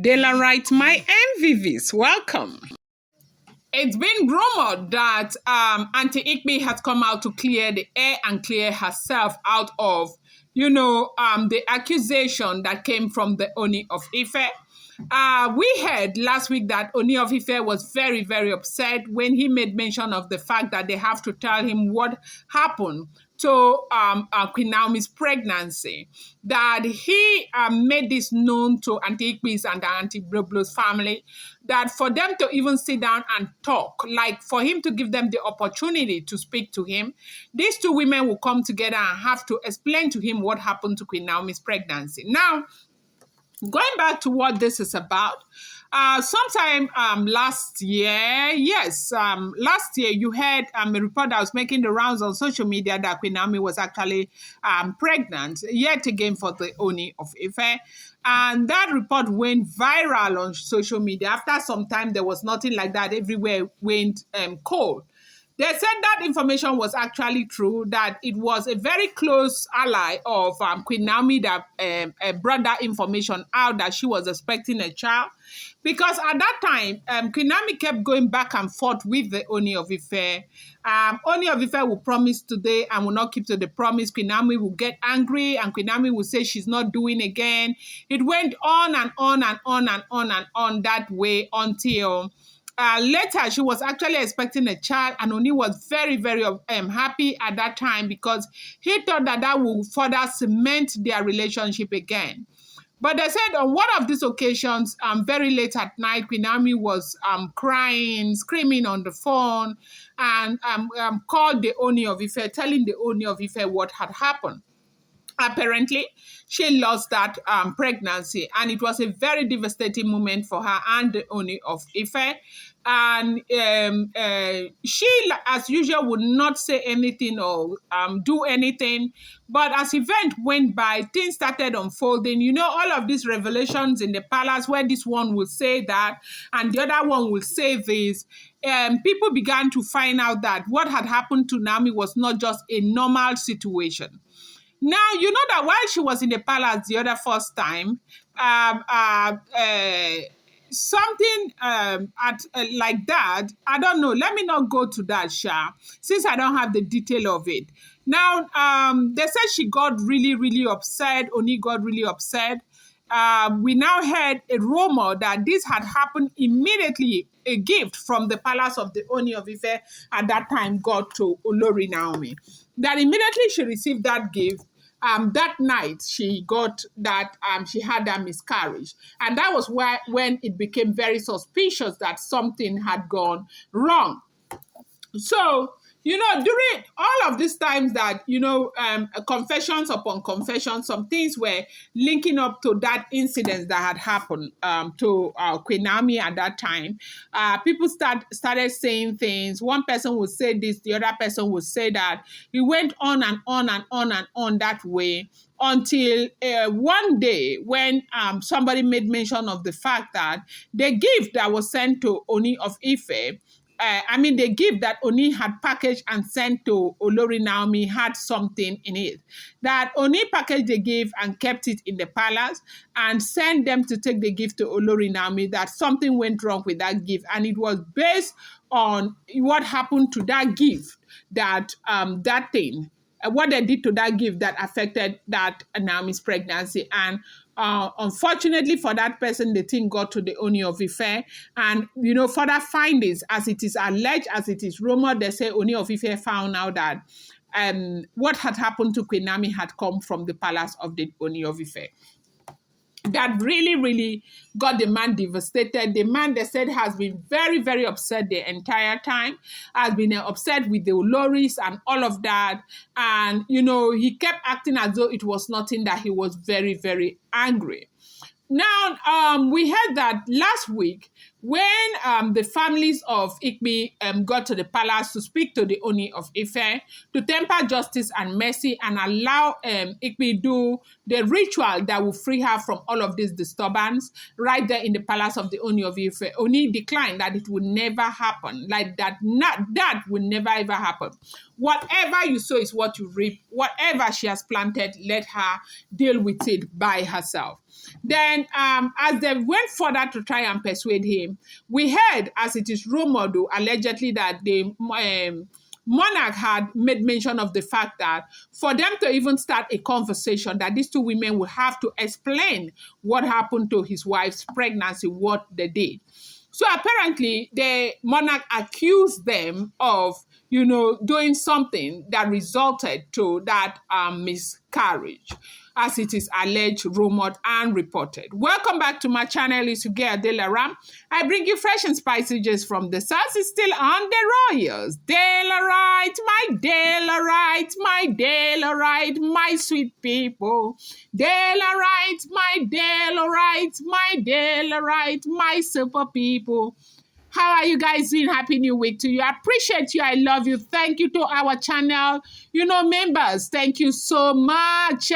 Daylight, my MVVs, welcome. It's been rumored that Auntie Igbi has come out to clear the air and clear herself out of, the accusation that came from the Ooni of Ife. We heard last week that Ooni of Ife was very, very upset when he made mention of the fact that they have to tell him what happened to Queen Naomi's pregnancy, that he made this known to Auntie Igbi's and the Auntie Bloblo's family, that for them to even sit down and talk, like for him to give them the opportunity to speak to him, these two women will come together and have to explain to him what happened to Queen Naomi's pregnancy. Now, going back to what this is about, sometime last year, last year you heard a report that was making the rounds on social media that Queen Naomi was actually pregnant, yet again for the Ooni of Ife. And that report went viral on social media. After some time, there was nothing like that. Everywhere went cold. They said that information was actually true, that it was a very close ally of Queen Naomi that brought that information out, that she was expecting a child. Because at that time, Queen Naomi kept going back and forth with the Ooni of Ife. Ooni of Ife will promise today and will not keep to the promise. Queen Naomi will get angry and Queen Naomi will say she's not doing again. It went on and on and on and on and on that way until... later, she was actually expecting a child, and Ooni was very, very happy at that time because he thought that that would further cement their relationship again. But they said on one of these occasions, very late at night, Queen Naomi was crying, screaming on the phone, and called the Ooni of Ife, telling the Ooni of Ife what had happened. Apparently, she lost that pregnancy, and it was a very devastating moment for her and the Ooni of Ife. And she, as usual, would not say anything or do anything. But as event went by, things started unfolding. You know, all of these revelations in the palace where this one will say that and the other one will say this. People began to find out that what had happened to Naomi was not just a normal situation. Now, you know that while she was in the palace the other first time, something like that, I don't know, let me not go to that, Sha, since I don't have the detail of it. Now, they said she got really, really upset, Ooni got really upset. We now heard a rumor that this had happened immediately. A gift from the palace of the Ooni of Ife at that time got to Olori Naomi. That immediately she received that gift, that night she got that, she had that miscarriage. And that was when it became very suspicious that something had gone wrong. So, during all of these times that, confessions upon confessions, some things were linking up to that incident that had happened to Queen Naomi at that time. People started saying things. One person would say this, the other person would say that. It went on and on and on and on that way until one day when somebody made mention of the fact that the gift that was sent to Ooni of Ife, the gift that Ooni had packaged and sent to Olori Naomi had something in it. That Ooni packaged the gift and kept it in the palace and sent them to take the gift to Olori Naomi, that something went wrong with that gift. And it was based on what happened to that gift, that what they did to that gift that affected that Naomi's pregnancy. And unfortunately for that person, the thing got to the Ooni of Ife. And, further findings, as it is alleged, as it is rumored, they say Ooni of Ife found out that what had happened to Queen Naomi had come from the palace of the Ooni of Ife. That really, really got the man devastated. The man, they said, has been very, very upset the entire time, has been upset with the Oloris and all of that. And, he kept acting as though it was nothing, that he was very, very angry. Now, we heard that last week when the families of Igbi got to the palace to speak to the Ooni of Ife, to temper justice and mercy and allow Igbi do the ritual that will free her from all of this disturbance right there in the palace of the Ooni of Ife. Ooni declined that it would never happen, like that would never ever happen. Whatever you sow is what you reap. Whatever she has planted, let her deal with it by herself. Then, as they went further to try and persuade him, we heard, as it is rumored, allegedly, that the monarch had made mention of the fact that for them to even start a conversation, that these two women would have to explain what happened to his wife's pregnancy, what they did. So apparently, the monarch accused them of, doing something that resulted to that miscarriage, as it is alleged, rumored, and reported. Welcome back to my channel. It's Uge Adelaram. I bring you fresh and spicy gist from the source. It's still on the Royals. Delarite, my Delarite, my sweet people. Delarite, my super people. How are you guys doing? Happy New Week to you. I appreciate you. I love you. Thank you to our channel, members. Thank you so much.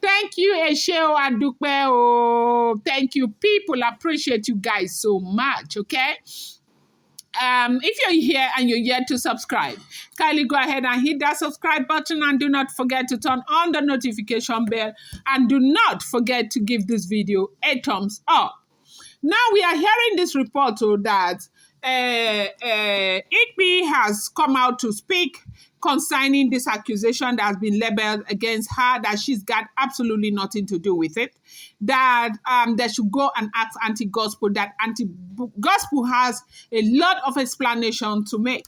Thank you, Esheo Adupe. Thank you, people. I appreciate you guys so much, okay? If you're here and you're yet to subscribe, kindly go ahead and hit that subscribe button, and do not forget to turn on the notification bell, and do not forget to give this video a thumbs up. Now we are hearing this report that Igbi has come out to speak concerning this accusation that has been labeled against her, that she's got absolutely nothing to do with it, that they should go and ask anti-gospel, that anti-gospel has a lot of explanation to make.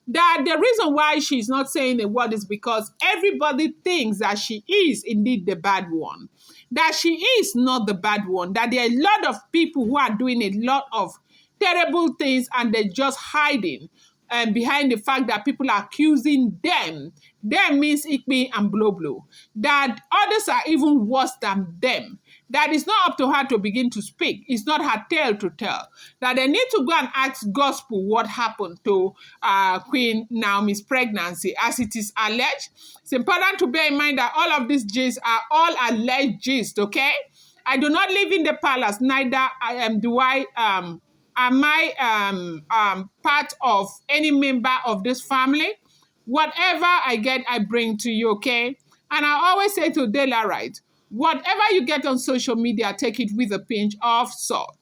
That the reason why she's not saying a word is because everybody thinks that she is indeed the bad one. That she is not the bad one. That there are a lot of people who are doing a lot of terrible things, and they're just hiding behind the fact that people are accusing them. Them means Igbi and Bloblo. That others are even worse than them. That it's not up to her to begin to speak. It's not her tale to tell. That they need to go and ask gospel what happened to Queen Naomi's pregnancy, as it is alleged. It's important to bear in mind that all of these gist are all alleged gist, okay? I do not live in the palace, neither am I part of any member of this family. Whatever I get, I bring to you, okay? And I always say to Delarite, whatever you get on social media, take it with a pinch of salt.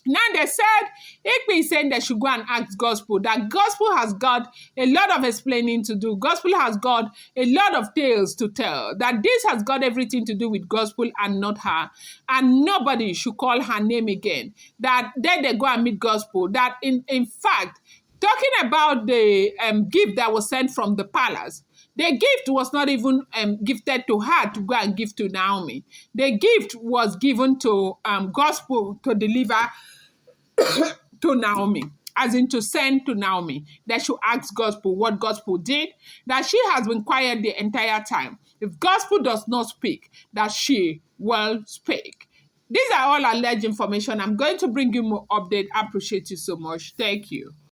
Now they said, Igbi is saying they should go and ask gospel, that gospel has got a lot of explaining to do. Gospel has got a lot of tales to tell. That this has got everything to do with gospel and not her. And nobody should call her name again. That then they go and meet gospel. That in fact, talking about the gift that was sent from the palace, the gift was not even gifted to her to go and give to Naomi. The gift was given to gospel to deliver to Naomi, as in to send to Naomi. That should ask gospel what gospel did, that she has been quiet the entire time. If gospel does not speak, that she will speak. These are all alleged information. I'm going to bring you more update. I appreciate you so much. Thank you.